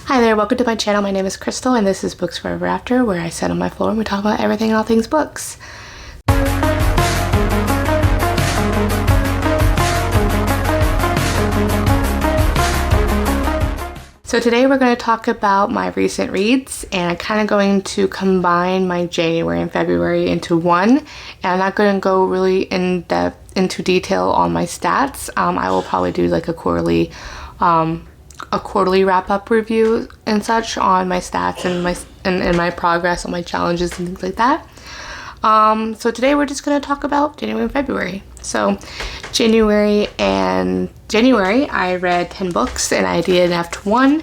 Hi there, welcome to my channel. My name is Crystal and this is Books Forever After, where I sit on my floor and we talk about everything and all things books. So today we're going to talk about my recent reads, and I'm kind of going to combine my January and February into one, and I'm not going to go really in depth into detail on my stats. I will probably do like a quarterly wrap-up review and such on my stats and my progress on my challenges and things like that. So today we're just going to talk about January and February. So January I read 10 books and I DNF'd one.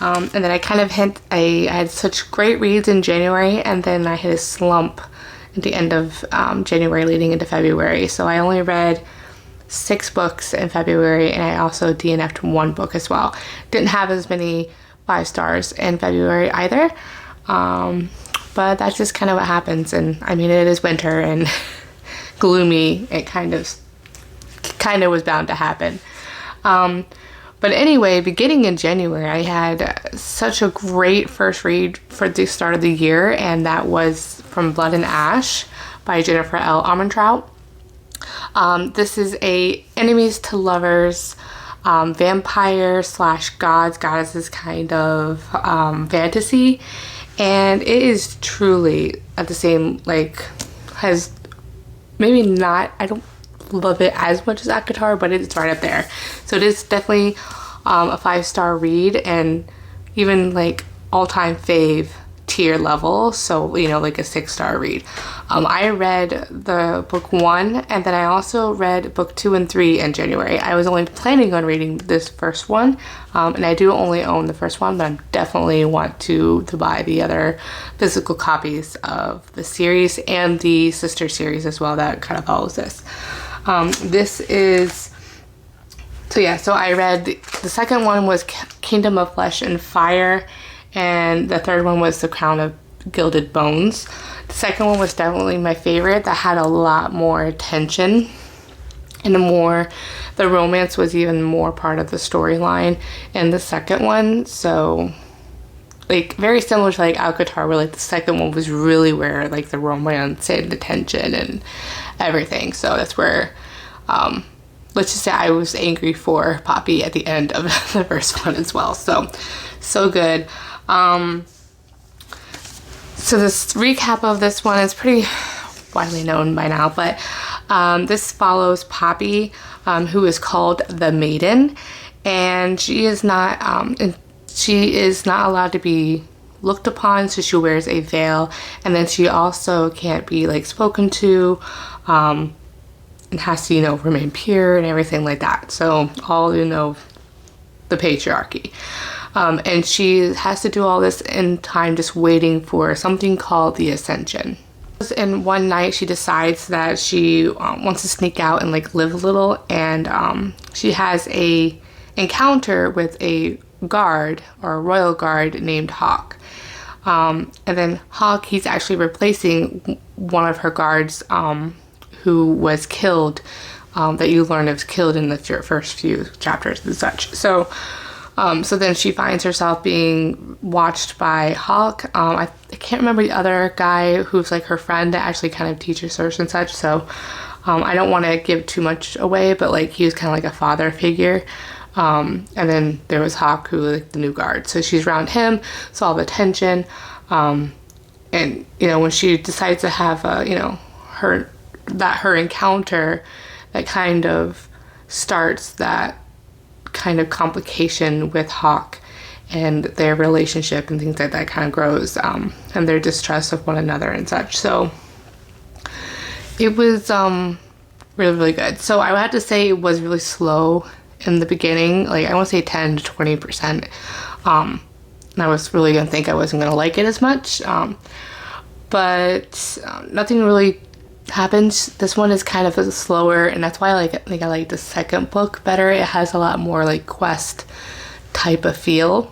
And then I kind of I had such great reads in January, and then I hit a slump at the end of January leading into February. So I only read 6 books in February, and I also DNF'd one book as well. Didn't have as many 5 stars in February either. But that's just kind of what happens, and I mean, it is winter and gloomy. It kind of was bound to happen. But anyway, beginning in January, I had such a great first read for the start of the year, and that was From Blood and Ash by Jennifer L. Armentrout. This is a enemies to lovers, vampire / goddesses kind of fantasy, and it is truly at the same, has maybe not, I don't love it as much as ACOTAR, but it's right up there. So it is definitely a 5-star read, and even all-time fave tier level, so a 6-star read. I read the book 1, and then I also read book 2 and 3 in January. I was only planning on reading this first one, and I do only own the first one, but I definitely want to buy the other physical copies of the series and the sister series as well that kind of follows this. So I read, the second one was Kingdom of Flesh and Fire, and the third one was The Crown of Gilded Bones. The second one was definitely my favorite. That had a lot more tension, and the romance was even more part of the storyline in the second one. So very similar to ACOTAR, where the second one was really where the romance and the tension and everything. So that's where let's just say I was angry for Poppy at the end of the first one as well. So good. So this recap of this one is pretty widely known by now, but this follows Poppy, who is called the Maiden, and she is not allowed to be looked upon, so she wears a veil, and then she also can't be spoken to, and has to remain pure and everything like that. So all the patriarchy. And she has to do all this in time just waiting for something called the Ascension. And one night she decides that she wants to sneak out and live a little, and she has a encounter with a guard, or a royal guard, named Hawk. And then Hawk, he's actually replacing one of her guards who was killed, that you learn was killed in the first few chapters and such. So then she finds herself being watched by Hawk. I can't remember the other guy who's her friend that actually kind of teaches her and such. So I don't want to give too much away, but he was kind of a father figure. And then there was Hawk, who was the new guard. So she's around him, so all the tension. And when she decides to have her encounter, that kind of starts that kind of complication with Hawk, and their relationship and things like that kind of grows, and their distrust of one another and such. So it was really, really good. So I would have to say it was really slow in the beginning. I want to say 10 to 20%. And I was really gonna think I wasn't gonna like it as much, but nothing really happens. This one is kind of slower, and that's why I like the second book better. It has a lot more quest type of feel,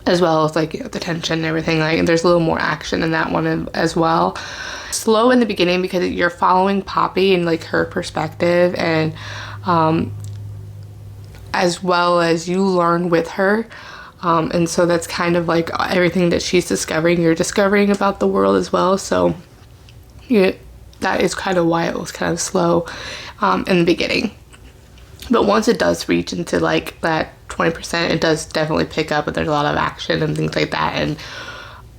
as well as the tension and everything. And there's a little more action in that one as well. Slow in the beginning because you're following Poppy and her perspective, and as well as you learn with her And so that's kind of like everything that she's discovering, you're discovering about the world as well. So yeah, that is kind of why it was kind of slow in the beginning. But once it does reach into like that 20%, it does definitely pick up, and there's a lot of action and things like that. And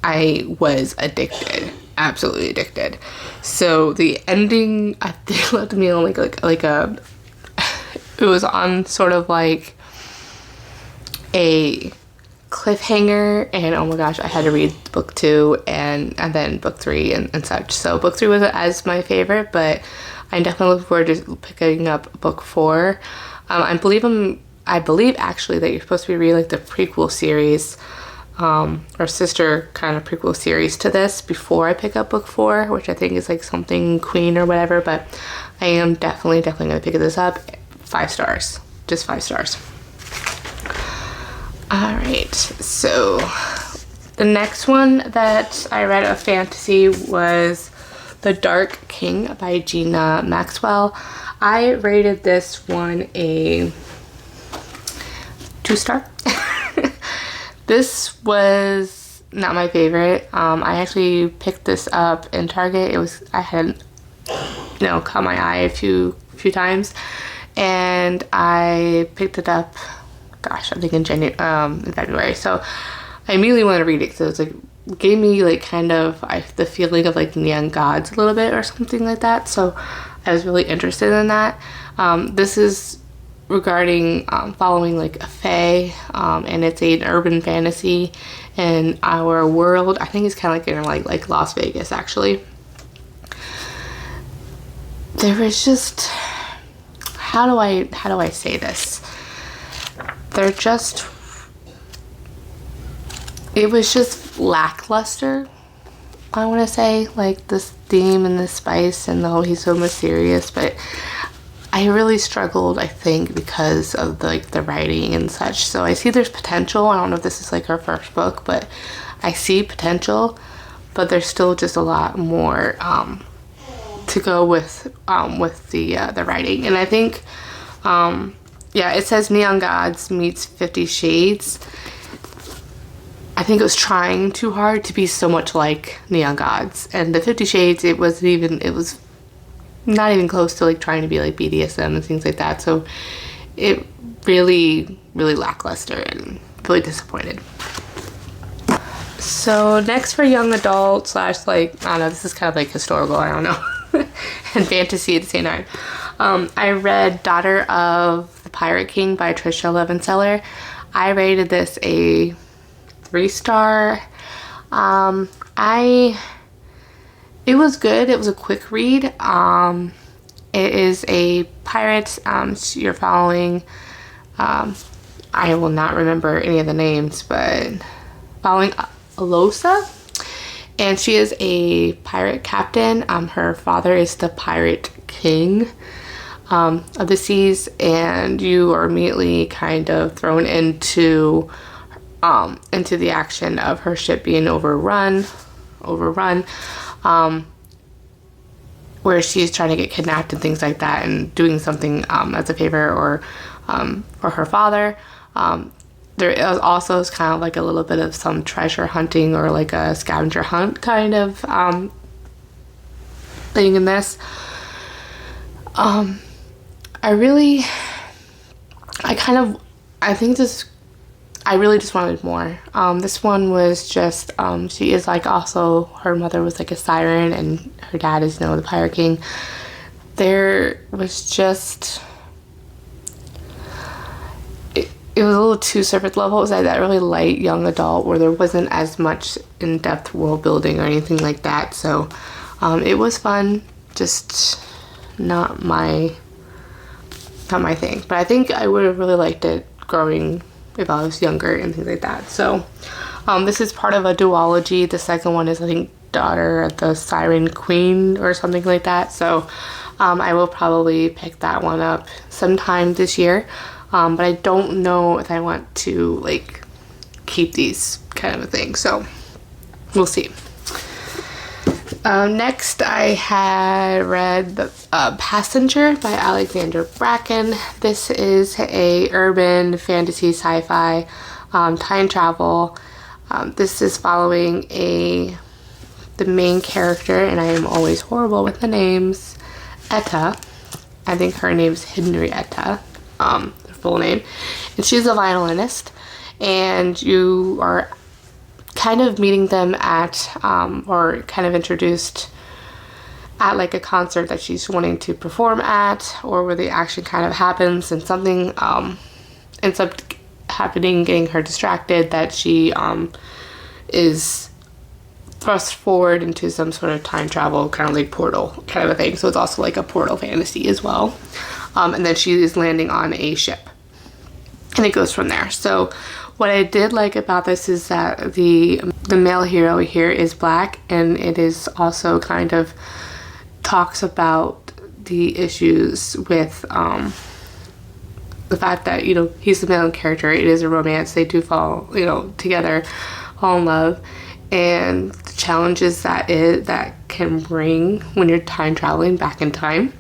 I was addicted, absolutely addicted. So the ending, I think, left me on like a, it was on sort of like a cliffhanger, and oh my gosh, I had to read book 2 and then book 3 and such. So book 3 wasn't as my favorite, but I definitely look forward to picking up book 4. I believe actually that you're supposed to be reading like the prequel series, or sister kind of prequel series to this before I pick up book 4, which I think is like something Queen or whatever. But I am definitely gonna pick this up. 5 stars, just 5 stars. All right, so the next one that I read of fantasy was The Dark King by Gina Maxwell. I rated this one a 2-star. This was not my favorite. I actually picked this up in Target. I had, caught my eye a few times, and I picked it up. Gosh, I think in February. So I immediately wanted to read it. So it's like gave me like kind of the feeling of like Neon Gods a little bit or something like that. So I was really interested in that. This is regarding following like a fae, and it's an urban fantasy in our world. I think it's kind of like in like Las Vegas actually. There was just, how do I say this? It was just lackluster, I want to say, like this theme and this spice, and he's so mysterious. But I really struggled, I think, because of the writing and such. So I see there's potential. I don't know if this is like her first book, but I see potential, but there's still just a lot more to go with the writing. And I think it says Neon Gods meets 50 Shades. I think it was trying too hard to be so much like Neon Gods, and the 50 Shades, it was not even close to like trying to be like BDSM and things like that. So it really, really lackluster and really disappointed. So next for young adult / like, I don't know, this is kind of like historical, I don't know, and fantasy at the same time. I read Daughter of the Pirate King by Trisha Levenseller. I rated this a 3-star. It was good. It was a quick read. It is a pirate. You're following, I will not remember any of the names, but following Alosa, and she is a pirate captain. Her father is the pirate king of the seas, and you are immediately kind of thrown into the action of her ship being overrun, where she's trying to get kidnapped and things like that, and doing something as a favor or for her father. There is also kind of like a little bit of some treasure hunting or like a scavenger hunt kind of thing in this. I really just wanted more. This one was just, she is like also, her mother was like a siren, and her dad is, the Pirate King. There was just, it was a little too surface level. It was like that really light young adult where there wasn't as much in-depth world building or anything like that. So it was fun, just not my thing. But I think I would have really liked it growing if I was younger and things like that. So this is part of a duology. The second one is, I think, Daughter of the Siren Queen or something like that. So I will probably pick that one up sometime this year. But I don't know if I want to like keep these kind of a thing. So we'll see. Next, I had read The Passenger by Alexandra Bracken. This is a urban fantasy sci-fi time travel. This is following the main character, and I am always horrible with the names, Etta. I think her name's Henrietta, her full name. And she's a violinist, and you are kind of meeting them at, or kind of introduced at like a concert that she's wanting to perform at, or where the action kind of happens and something ends up happening, getting her distracted, that she is thrust forward into some sort of time travel, kind of like portal kind of a thing. So it's also like a portal fantasy as well. And then she is landing on a ship, and it goes from there. So what I did like about this is that the male hero here is black, and it is also kind of talks about the issues with the fact that, you know, he's the male character. It is a romance. They do fall, you know, together, fall in love, and the challenges that can bring when you're time traveling back in time,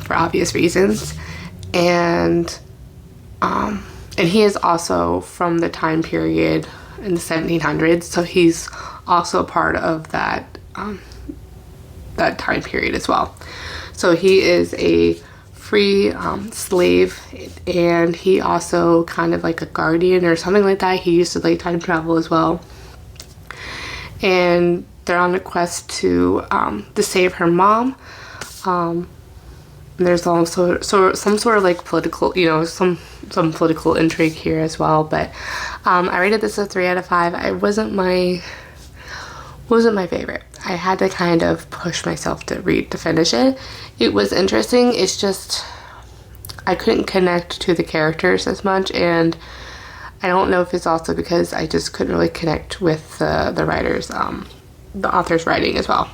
for obvious reasons. And he is also from the time period in the 1700s, so he's also a part of that that time period as well. So he is a free slave, and he also kind of like a guardian or something like that. He used to like time travel as well, and they're on a quest to save her mom. There's also some sort of like political, you know, some political intrigue here as well. But I rated this a 3 out of 5. It wasn't my favorite. I had to kind of push myself to finish it. It was interesting. It's just I couldn't connect to the characters as much, and I don't know if it's also because I just couldn't really connect with the writers, the author's writing as well.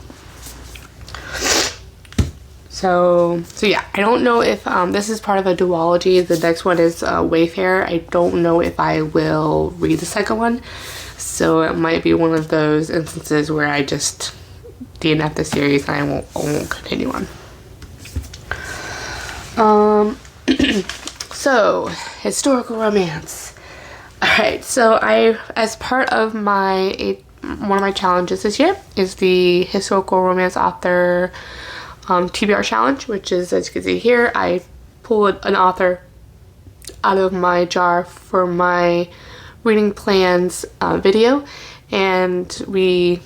So yeah, I don't know if this is part of a duology. The next one is Wayfarer. I don't know if I will read the second one, so it might be one of those instances where I just DNF the series and I won't continue on. So historical romance. Alright, so as part of one of my challenges this year is the historical romance author TBR challenge, which is, as you can see here, I pulled an author out of my jar for my reading plans video, and we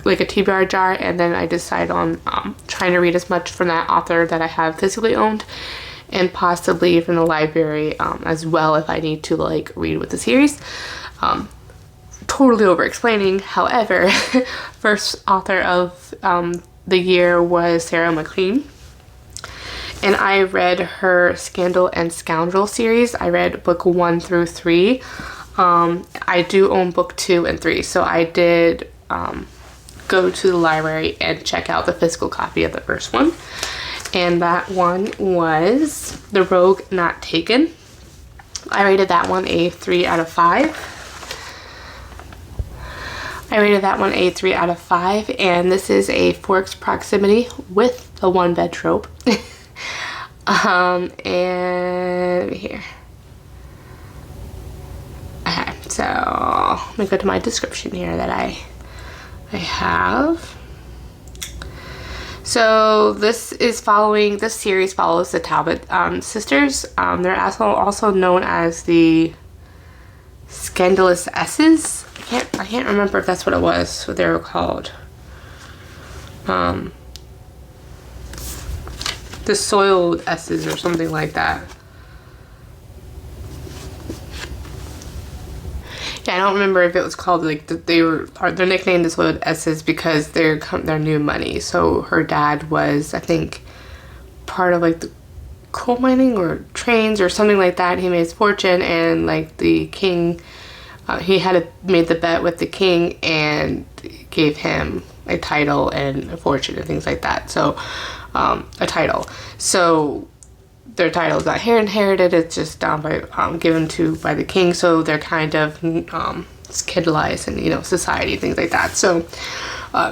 like a TBR jar, and then I decide on trying to read as much from that author that I have physically owned, and possibly from the library as well if I need to like read with the series. Totally over explaining. However, first author of the year was Sarah McLean, and I read her Scandal and Scoundrel series. I read book 1 through 3. I do own book 2 and 3, so I did go to the library and check out the physical copy of the first one, and that one was The Rogue Not Taken. I rated that one a 3 out of 5. I rated that one a 3 out of 5, and this is a forced proximity with the one bed trope. And here. Okay, so let me go to my description here that I have. So this series follows the Talbot sisters. They're also known as the Scandalous S's. I can't remember if that's what they were called. The Soiled S's or something like that. Yeah, I don't remember if it was called like they're nicknamed the Soiled S's because they're new money. So her dad was, I think, part of like the coal mining or trains or something like that. He made his fortune, and like the king. He had made the bet with the king and gave him a title and a fortune and things like that. So, a title. So, their title is not inherited. It's just given by the king. So they're kind of scandalized in, you know, society, things like that. So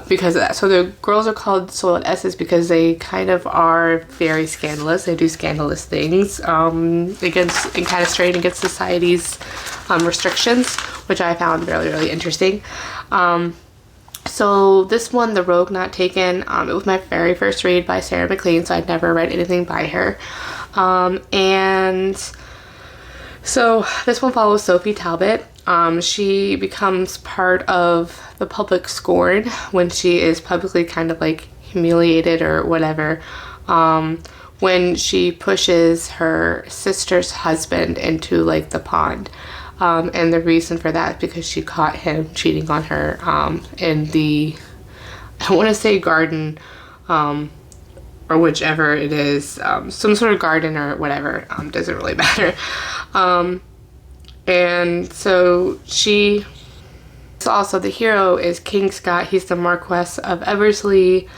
because of that, so the girls are called soiled S's because they kind of are very scandalous. They do scandalous things against and kind of straying against society's restrictions, which I found really, really interesting. So this one, The Rogue Not Taken, it was my very first read by Sarah McLean, so I'd never read anything by her. And so this one follows Sophie Talbot. She becomes part of the public scorn when she is publicly kind of like humiliated or whatever, when she pushes her sister's husband into like the pond. And the reason for that is because she caught him cheating on her in the, I want to say garden, or whichever it is, some sort of garden or whatever, doesn't really matter. And so also the hero is King Scott. He's the Marquess of Eversley.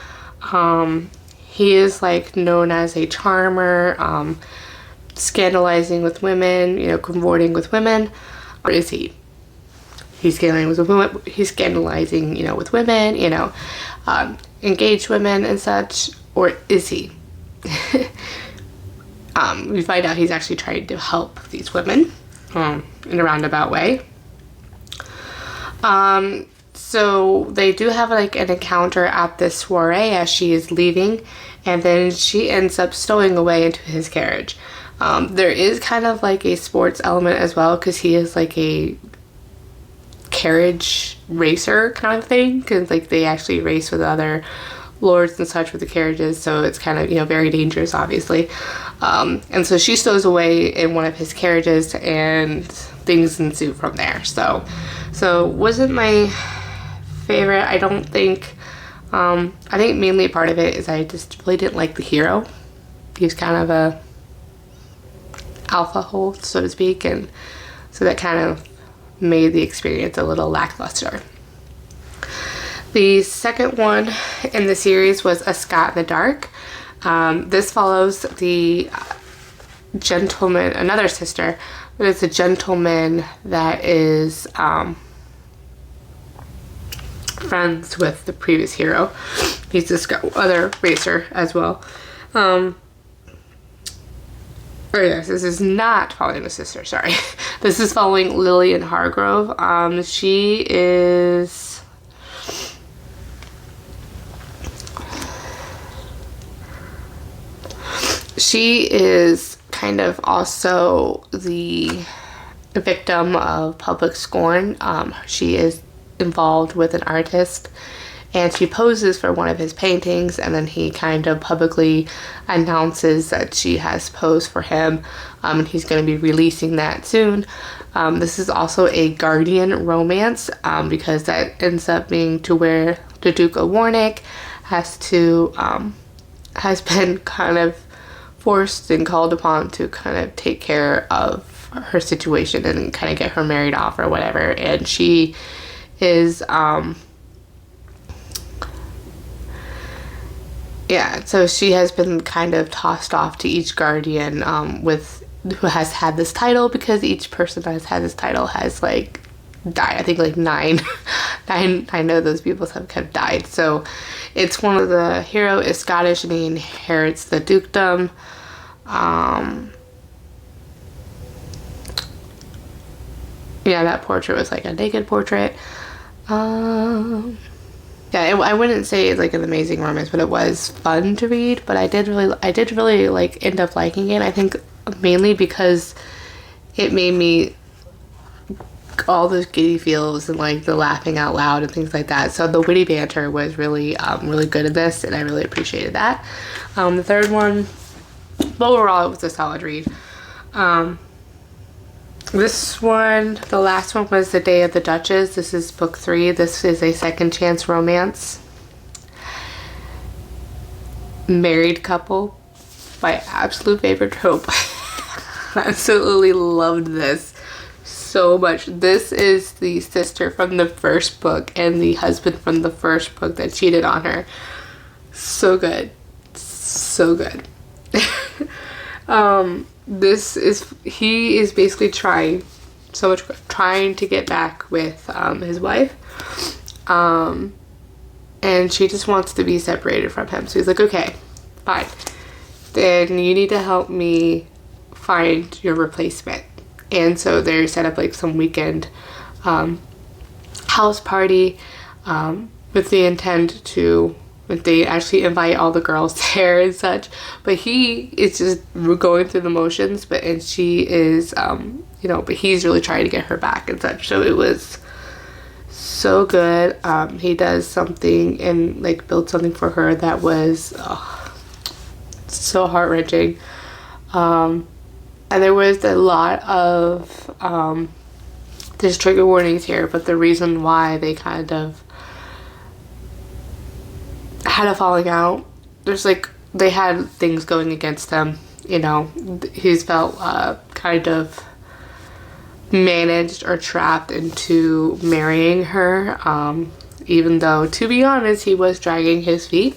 He is like known as a charmer, scandalizing with women, you know, cavorting with women. Or is he? He's scandalizing with women. He's scandalizing, you know, with women, you know, engaged women and such. Or is he? We find out he's actually trying to help these women in a roundabout way. So they do have like an encounter at this soiree as she is leaving, and then she ends up stowing away into his carriage. There is kind of like a sports element as well, because he is like a carriage racer kind of thing, because like they actually race with other lords and such with the carriages, so it's kind of, you know, very dangerous, obviously. And so she stows away in one of his carriages and things ensue from there. So wasn't my favorite. I don't think, I think mainly part of it is I just really didn't like the hero. He's kind of a alpha hole, so to speak, and so that kind of made the experience a little lackluster. The second one in the series was A Scot in the Dark. This follows the gentleman, another sister, but it's a gentleman that is friends with the previous hero. He's this other racer as well. Or yes, this is not following the sister, sorry. This is following Lillian Hargrove. She is... She is kind of also the victim of public scorn. She is involved with an artist, and she poses for one of his paintings, and then he kind of publicly announces that she has posed for him, and he's going to be releasing that soon. This is also a guardian romance, because that ends up being to where the Duke of Warwick has been kind of forced and called upon to kind of take care of her situation and kind of get her married off or whatever, and she is yeah, so she has been kind of tossed off to each guardian who has had this title, because each person that has had this title has like died. I think like nine of those people have died. So it's one of the hero is Scottish and he inherits the dukedom. Yeah, that portrait was like a naked portrait. Yeah, I wouldn't say it's like an amazing romance, but it was fun to read. But I did really like end up liking it. I think mainly because it made me all those giddy feels and like the laughing out loud and things like that. So the witty banter was really really good in this, and I really appreciated that. The third one, but overall it was a solid read. This one, the last one, was The Day of the Duchess. This is book 3. This is a second chance romance. Married couple. My absolute favorite trope. I absolutely loved this so much. This is the sister from the first book and the husband from the first book that cheated on her. So good. So good. He is basically trying so much trying to get back with his wife. And she just wants to be separated from him. So he's like, okay, fine. Then you need to help me find your replacement. And so they set up like some weekend house party with the intent to, they actually invite all the girls there and such. But he is just going through the motions, and she is, but he's really trying to get her back and such. So it was so good. He does something and like built something for her that was so heart-wrenching. And there was a lot of there's trigger warnings here, but the reason why they kind of had a falling out, there's like, they had things going against him, he's felt kind of managed or trapped into marrying her, even though, to be honest, he was dragging his feet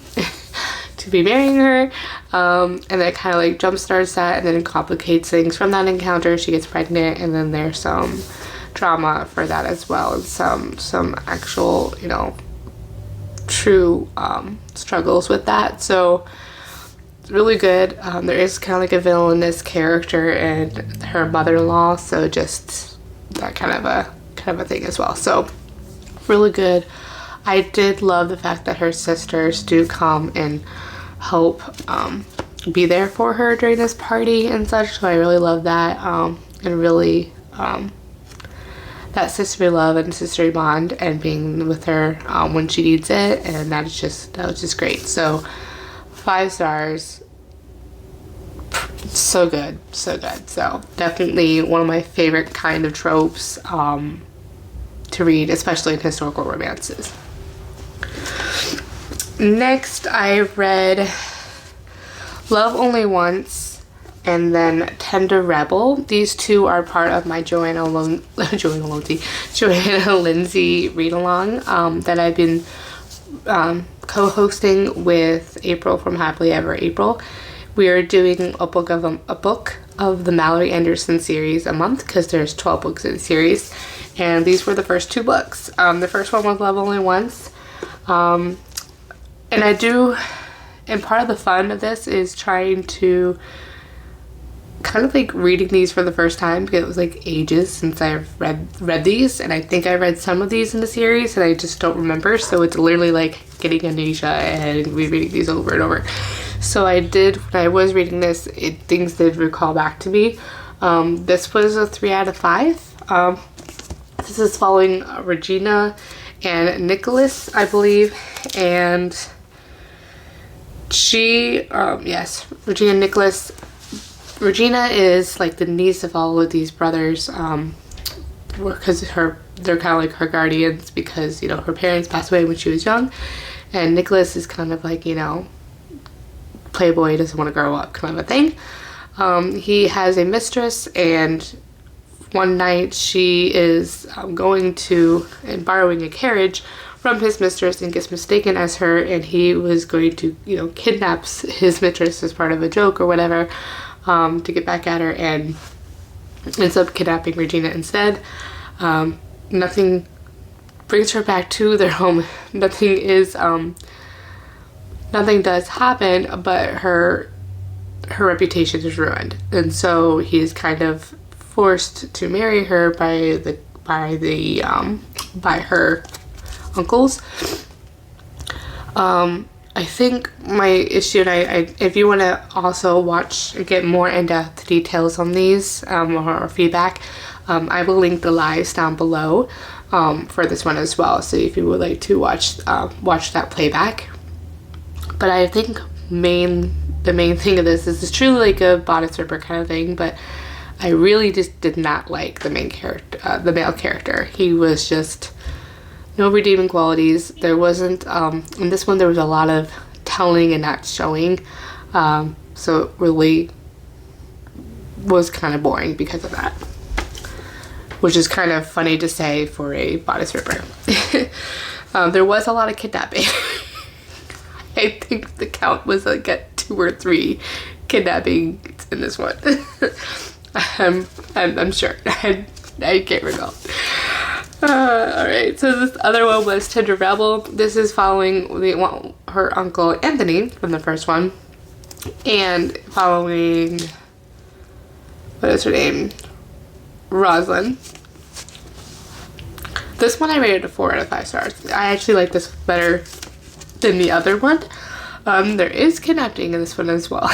to be marrying her, and that kind of like jumpstarts that, and then it complicates things. From that encounter, she gets pregnant, and then there's some drama for that as well, and some actual, true struggles with that. So it's really good. There is kind of like a villainous character and her mother-in-law, so just that kind of a thing as well. So really good. I did love the fact that her sisters do come and help be there for her during this party and such, so I really love that, and really that sisterly love and sisterly bond and being with her when she needs it, and that was just great. So 5 stars. So good. So definitely one of my favorite kind of tropes to read, especially in historical romances. Next, I read Love Only Once and then Tender Rebel. These two are part of my Joanna Lindsay read-along that I've been co-hosting with April from Happily Ever April. We are doing a book of the Mallory Anderson series a month, because there's 12 books in the series, and these were the first 2 books. The first one was Love Only Once, and part of the fun of this is trying to kind of like reading these for the first time, because it was like ages since I've read these, and I think I read some of these in the series and I just don't remember, so it's literally like getting amnesia and rereading these over and over. So when I was reading this, things did recall back to me. This was a 3 out of 5. This is following Regina and Nicholas, I believe, and Regina and Nicholas. Regina is like the niece of all of these brothers, because they're kind of like her guardians, because her parents passed away when she was young, and Nicholas is kind of like playboy, doesn't want to grow up kind of a thing. He has a mistress, and one night she is going to and borrowing a carriage from his mistress and gets mistaken as her, and he was going to kidnaps his mistress as part of a joke or whatever, to get back at her, and ends up kidnapping Regina instead. Nothing brings her back to their home. Nothing does happen, but her reputation is ruined, and so he's kind of forced to marry her by her uncles. I think my issue, and I if you want to also get more in-depth details on these or feedback, I will link the lives down below for this one as well, so if you would like to watch that playback. But I think the main thing of this is it's truly like a bodice ripper kind of thing, but I really just did not like the main character, the male character. He was just no redeeming qualities. There wasn't, in this one there was a lot of telling and not showing, so it really was kind of boring because of that, which is kind of funny to say for a bodice ripper. There was a lot of kidnapping. I think the count was like at 2 or 3 kidnappings in this one. I'm sure. I can't recall. Alright, so this other one was Tender Rebel. This is following her uncle Anthony from the first one. And following, what is her name? Rosalind. This one I rated a 4 out of 5 stars. I actually like this better than the other one. There is kidnapping in this one as well.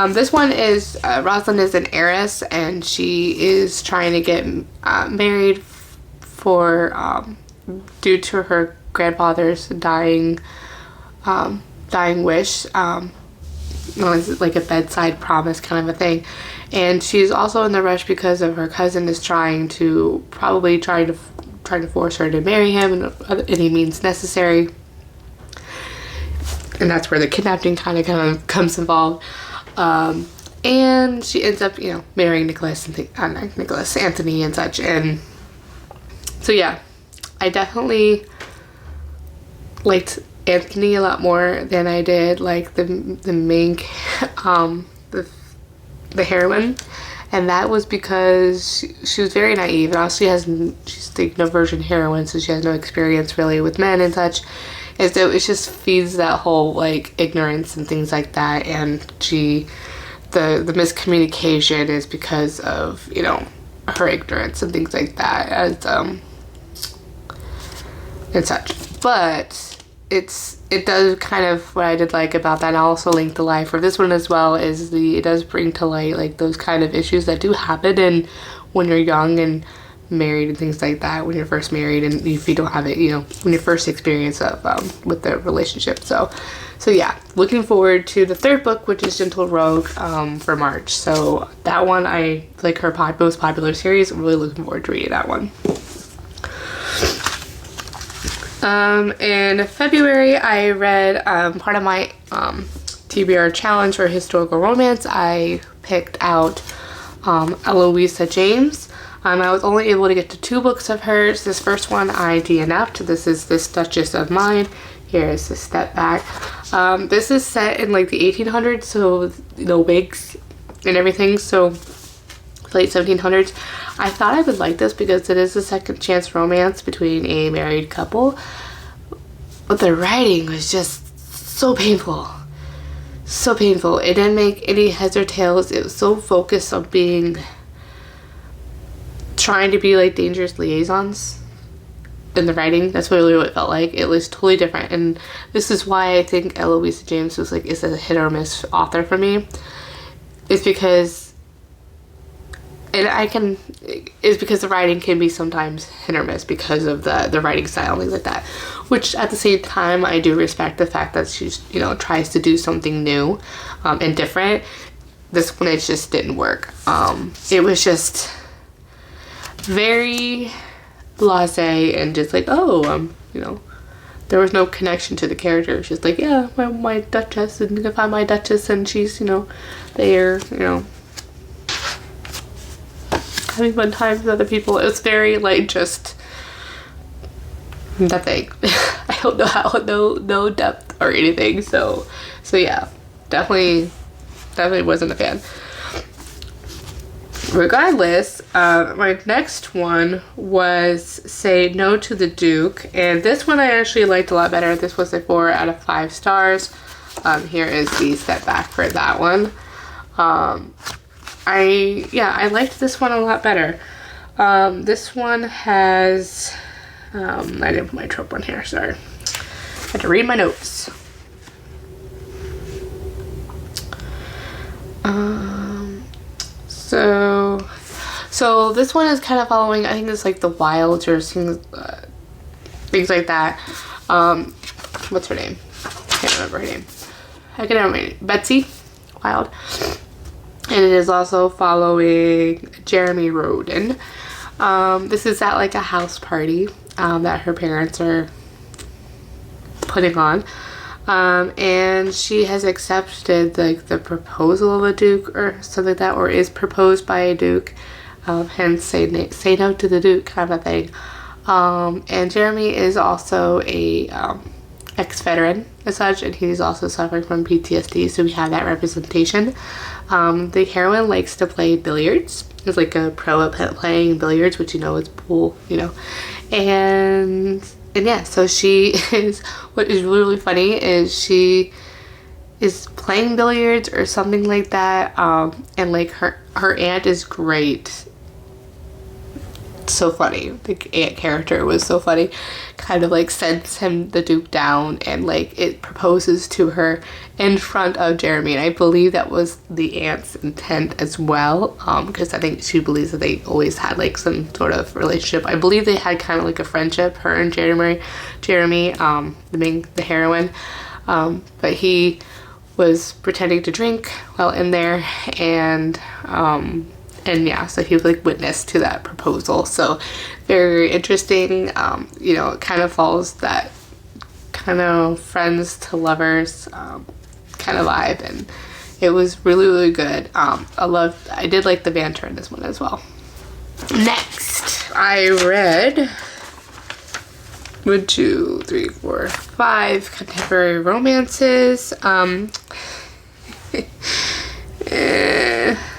This one is, Rosalind is an heiress, and she is trying to get married for, due to her grandfather's dying wish. It's like a bedside promise kind of a thing. And she's also in the rush because of her cousin is trying to force her to marry him in any means necessary. And that's where the kidnapping kind of comes involved. And she ends up, marrying Anthony and such. And so yeah, I definitely liked Anthony a lot more than I did like the main the heroine, and that was because she was very naive, and also she's the virgin heroine, so she has no experience really with men and such, and so it just feeds that whole like ignorance and things like that. And the miscommunication is because of her ignorance and things like that, as and such. But it does kind of, what I did like about that, and I also linked the life for this one as well, is it does bring to light like those kind of issues that do happen and when you're young and married and things like that, when you're first married and if you don't have it, when your first experience of with the relationship. So yeah, looking forward to the third book, which is Gentle Rogue, for March. So that one, I like her most popular series. I'm really looking forward to reading that one. In February, I read part of my TBR challenge for historical romance. I picked out Eloisa James. I was only able to get to 2 books of hers. This first one I DNF'd. This is This Duchess of Mine. Here is the step back. This is set in like the 1800s, so wigs and everything. So late 1700s. I thought I would like this because it is a second chance romance between a married couple, but the writing was just so painful. So painful. It didn't make any heads or tails. It was so focused on trying to be like dangerous liaisons in the writing. That's really what it felt like. It was totally different, and this is why I think Eloisa James is a hit or miss author for me. It's because because the writing can be sometimes hit or miss because of the writing style and things like that, which at the same time I do respect the fact that she's tries to do something new and different. This one, it just didn't work. It was just very blasé and just like, there was no connection to the character. She's like, yeah, my Duchess, and you can find my Duchess, and she's there having fun times with other people. It was very like just nothing. I don't know how, no depth or anything. So yeah, definitely wasn't a fan. Regardless, my next one was Say No to the Duke, and this one I actually liked a lot better. This was a 4 out of 5 stars. Here is the step back for that one. I liked this one a lot better. This one has, I didn't put my trope one here, sorry. I had to read my notes. So this one is kind of following, I think it's like the Wilds or things like that. What's her name? I can't remember her name. I can remember her name. Betsy Wild. And it is also following Jeremy Roden. This is at like a house party that her parents are putting on. And she has accepted like the proposal of a duke or something like that, or is proposed by a duke. Hence say no to the duke kind of a thing. And Jeremy is also a ex-veteran as such, and he's also suffering from PTSD, so we have that representation. The heroine likes to play billiards. Is like a pro at playing billiards, which is pool, and yeah, so she is, what is really, really funny is she is playing billiards or something like that, and like her aunt is great. So funny. The aunt character was so funny. Kind of like sends him the duke down, and like it proposes to her in front of Jeremy, and I believe that was the aunt's intent as well, because I think she believes that they always had like some sort of relationship. I believe they had kind of like a friendship, her and Jeremy, the heroine, but he was pretending to drink while in there, and yeah, so he was like witness to that proposal. So very, very interesting. It kind of follows that kind of friends to lovers kind of vibe, and it was really, really good. I did like the banter in this one as well. Next, I read 1, 2, 3, 4, 5 contemporary romances. Let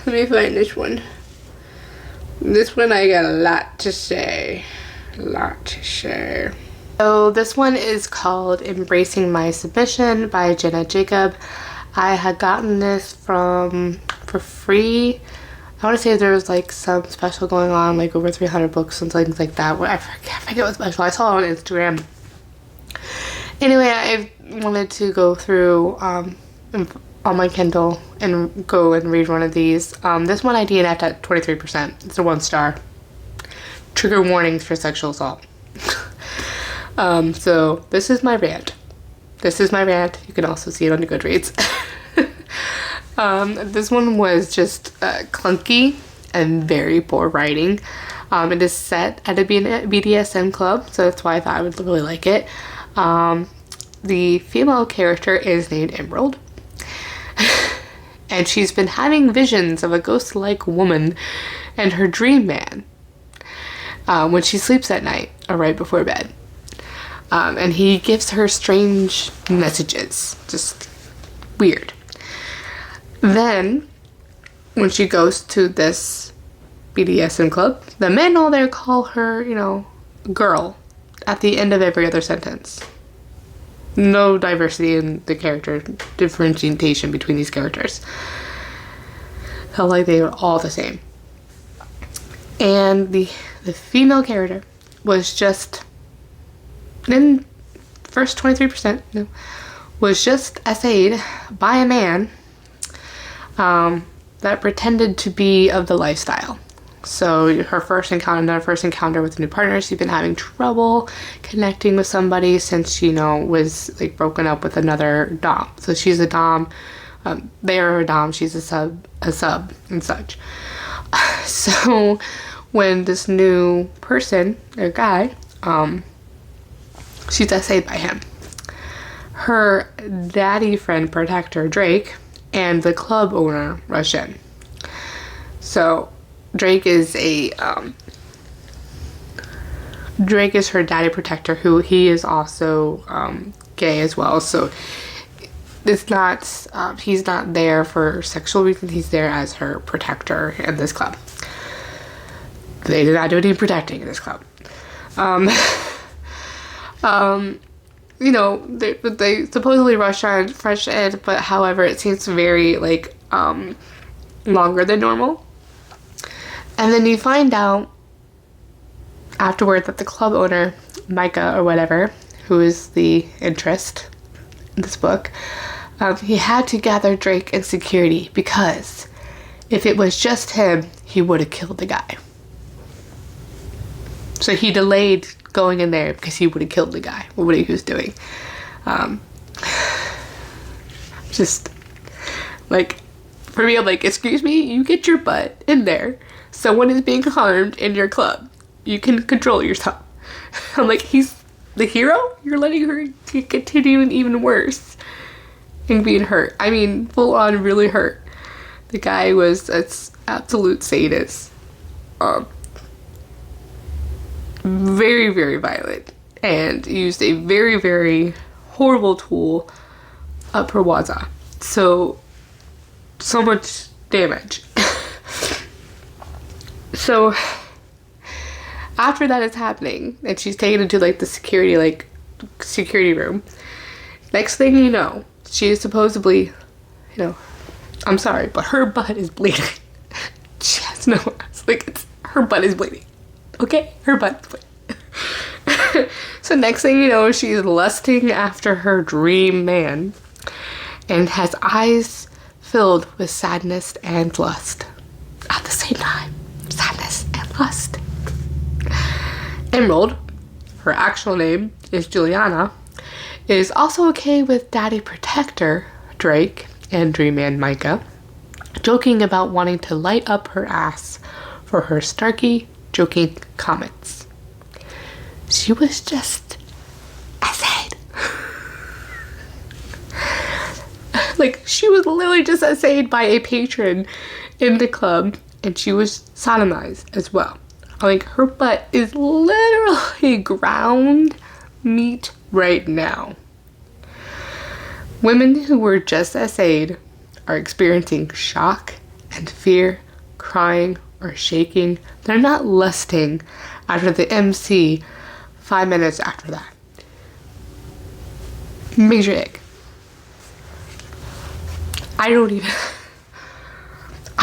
me find this one. This one I got a lot to say. So this one is called Embracing My Submission by Jenna Jacob. I had gotten this for free. I want to say there was like some special going on, like over 300 books and things like that. I forget what special. I saw it on Instagram. Anyway, I wanted to go through on my Kindle and go and read one of these. This one I DNF'd at 23%. It's a 1-star. Trigger warnings for sexual assault. So this is my rant. You can also see it on the Goodreads. This one was just clunky and very poor writing. It is set at a BDSM club, so that's why I thought I would really like it. The female character is named Emerald. And she's been having visions of a ghost-like woman and her dream man when she sleeps at night or right before bed. And he gives her strange messages, just weird. Then, when she goes to this BDSM club, the men all there call her, girl at the end of every other sentence. No diversity in the character differentiation between these characters. Felt like they were all the same. And the female character was just, in first 23%, was just essayed by a man that pretended to be of the lifestyle. So her first encounter with a new partner, she's been having trouble connecting with somebody since she, was like broken up with another dom. So she's a dom, they are a dom, she's a sub and such. So when this new person, or guy, she's essayed by him. Her daddy friend protector, Drake, and the club owner rush in. So Drake is her daddy protector, who he is also gay as well. So it's not he's not there for sexual reasons. He's there as her protector in this club. They did not do any protecting in this club. They supposedly rush on fresh in, but however, it seems very longer than normal. And then you find out afterward that the club owner, Micah or whatever, who is the interest in this book, he had to gather Drake in security because if it was just him, he would have killed the guy. So he delayed going in there because he would have killed the guy, or what he was doing. Just like, for me, I'm like, excuse me, you get your butt in there. Someone is being harmed in your club. You can control yourself. I'm like, he's the hero? You're letting her continue and even worse and being hurt. I mean, full on really hurt. The guy was an absolute sadist. Very, very violent. And used a very, very horrible tool up her waza. So much damage. So after that is happening, and she's taken into like the security room, next thing you know, she is supposedly, I'm sorry, but her butt is bleeding. She has no ass. Like, her butt is bleeding. Okay? Her butt is bleeding. So next thing you know, she's lusting after her dream man and has eyes filled with sadness and lust at the same time. Sadness and lust. Emerald, her actual name is Juliana, is also okay with Daddy Protector Drake and Dream Man Micah joking about wanting to light up her ass for her snarky, joking comments. She was just essayed. Like, she was literally just essayed by a patron in the club, and she was sodomized as well. Like, her butt is literally ground meat right now. Women who were just essayed are experiencing shock and fear, crying or shaking. They're not lusting after the MC 5 minutes after that. Major egg. I'm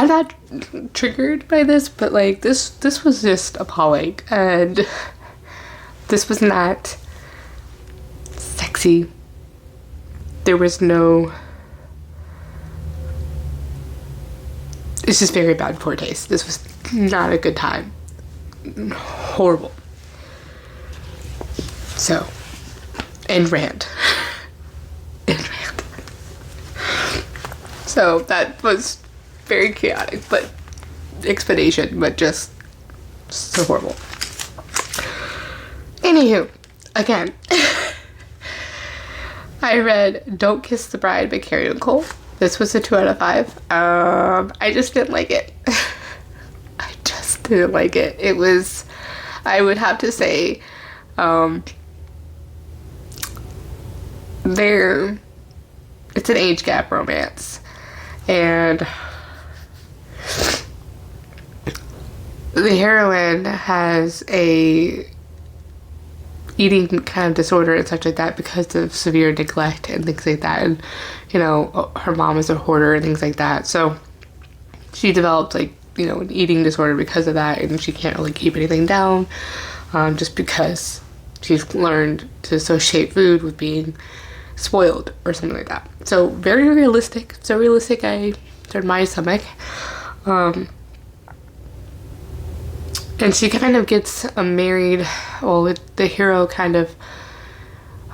not triggered by this, but like this was just appalling, and this was not sexy. There was no. It's just very bad poor taste. This was not a good time. Horrible. So, and rant. So that was very chaotic, but explanation, but just so horrible. Anywho, again, I read Don't Kiss the Bride by Carrie Nicole. This was a 2 out of 5. I just didn't like it. I just didn't like it. It was, I would have to say, it's an age gap romance. And the heroine has a eating kind of disorder and such like that because of severe neglect and things like that. And, her mom is a hoarder and things like that. So she developed an eating disorder because of that, and she can't really keep anything down, just because she's learned to associate food with being spoiled or something like that. So very realistic. So realistic I turned my stomach. And she kind of gets the hero kind of,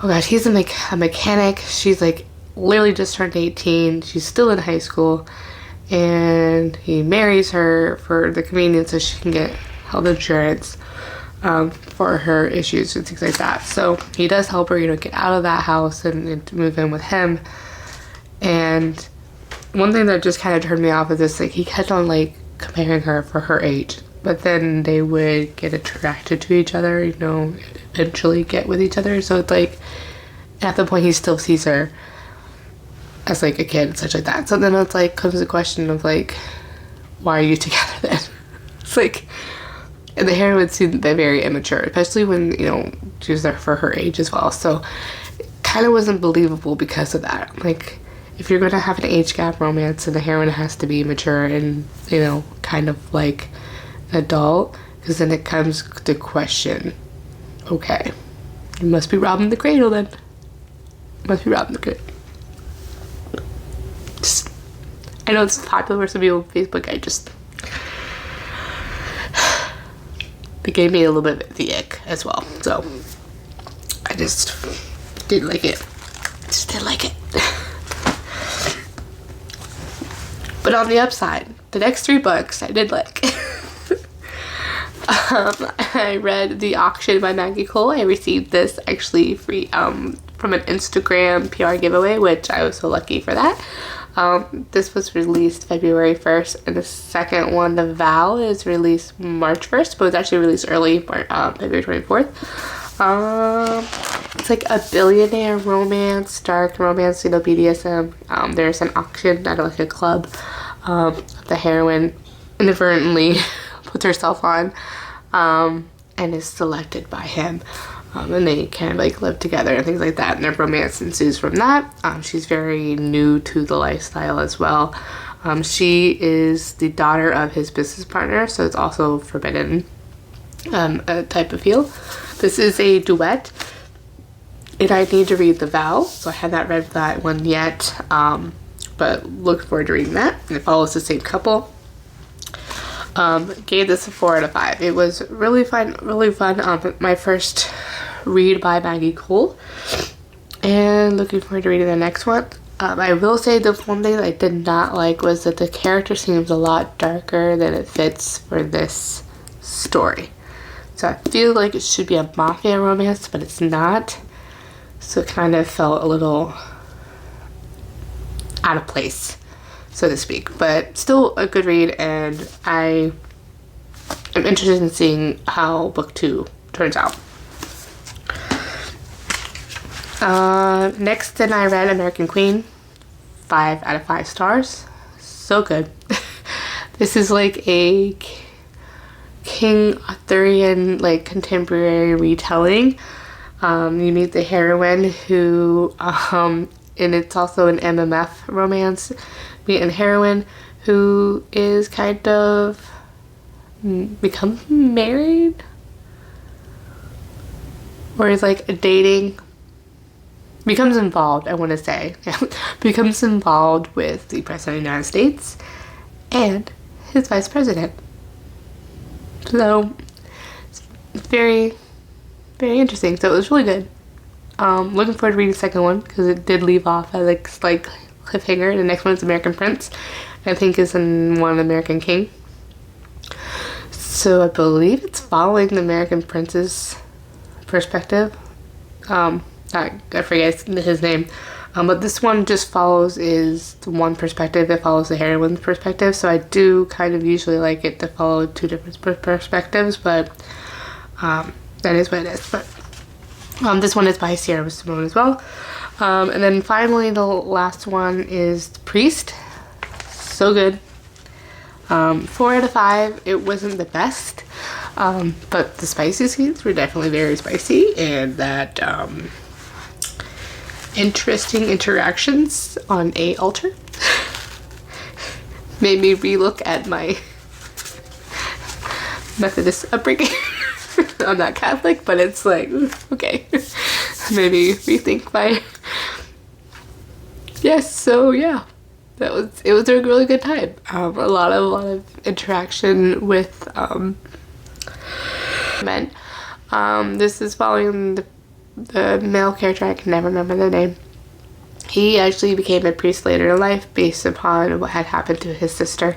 oh gosh, he's a mechanic. She's like literally just turned 18. She's still in high school, and he marries her for the convenience so she can get health insurance for her issues and things like that. So he does help her, get out of that house and to move in with him. And one thing that just kind of turned me off is this, he kept on comparing her for her age, but then they would get attracted to each other, eventually get with each other. So it's at the point he still sees her as a kid and such like that. So then it's comes the question of why are you together then? It's and the heroine seemed very immature, especially when, she was there for her age as well. So it kind of wasn't believable because of that. If you're going to have an age gap romance, and the heroine has to be mature and, kind of an adult, because then it comes to question, okay, you must be robbing the cradle then. Must be robbing the cradle. I know it's popular for some people on Facebook. They gave me a little bit of the ick as well. So I just didn't like it. Just didn't like it. But on the upside, the next 3 books I did like. I read The Auction by Maggie Cole. I received this actually free from an Instagram PR giveaway, which I was so lucky for that. This was released February 1st, and the second one, The Vow, is released March 1st, but it was actually released early, February 24th. It's like a billionaire romance, dark romance, you know, BDSM. There's an auction at like a club. The heroine inadvertently puts herself on and is selected by him. And they kind of like live together and things like that, and their romance ensues from that. She's very new to the lifestyle as well. She is the daughter of his business partner, so it's also forbidden a type of feel. This is a duet, and I need to read The Vow, so I have not read that one yet, but look forward to reading that. And it follows the same couple. Gave this a 4 out of 5. It was really fun, really fun. My first read by Maggie Cole, and looking forward to reading the next one. I will say the one thing that I did not like was that the character seems a lot darker than it fits for this story. So I feel like it should be a mafia romance, but it's not. So it kind of felt a little out of place, so to speak. But still a good read, and I am interested in seeing how book 2 turns out. Next, then I read American Queen. 5 out of 5 stars. So good. This is like a King Arthurian, like, contemporary retelling. You meet the heroine who, and it's also an MMF romance. Meet a heroine who is kind of becomes married, or is like dating. Becomes involved, I want to say, becomes involved with the President of the United States and his Vice President. So, it's very, very interesting. So it was really good. Looking forward to reading the second one, because it did leave off at like cliffhanger. The next one is American Prince. I think is in one American King. So I believe it's following the American Prince's perspective. I forget his name, but this one just follows is the one perspective. It follows the heroine's perspective, so I do kind of usually like it to follow 2 different perspectives, but that is what it is. But this one is by Sierra Simone as well. And then finally the last one is The Priest. So good. 4 out of 5. It wasn't the best, but the spicy scenes were definitely very spicy, and that interesting interactions on a altar made me relook at my Methodist upbringing. I'm not Catholic, but it's like, okay, maybe rethink my, yes. So yeah, it was a really good time. A lot of interaction with men. This is following the male character. I can never remember the name. He actually became a priest later in life based upon what had happened to his sister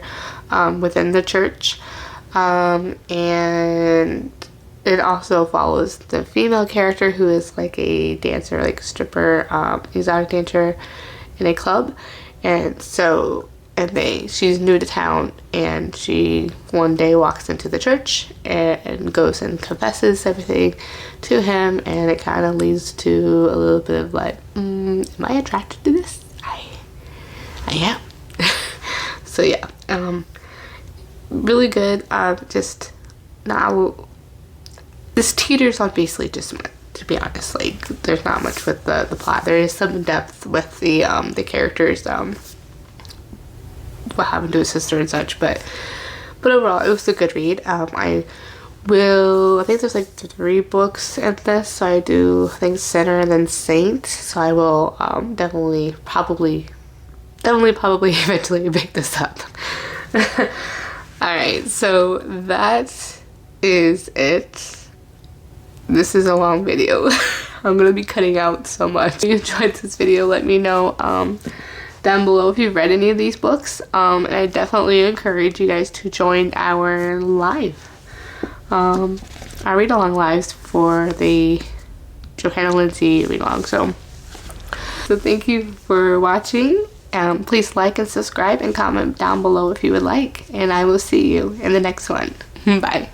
within the church, and it also follows the female character who is like a dancer, like a stripper, exotic dancer in a club. And so, she's new to town, and she one day walks into the church and goes and confesses everything to him, and it kind of leads to a little bit of like, am I attracted to this? I am. So yeah, really good. Just now, this teeters on basically just, to be honest, like, there's not much with the plot. There is some depth with the characters, what happened to his sister and such, but overall it was a good read. I think there's like 3 books in this, so I think Sinner and then Saint, so I will definitely probably eventually pick this up. Alright, so that is it. This is a long video. I'm gonna be cutting out so much. If you enjoyed this video, let me know down below if you've read any of these books, and I definitely encourage you guys to join our live, our read-along lives for the Johanna Lindsay read-along. So thank you for watching. Please like and subscribe and comment down below if you would like, and I will see you in the next one. Bye.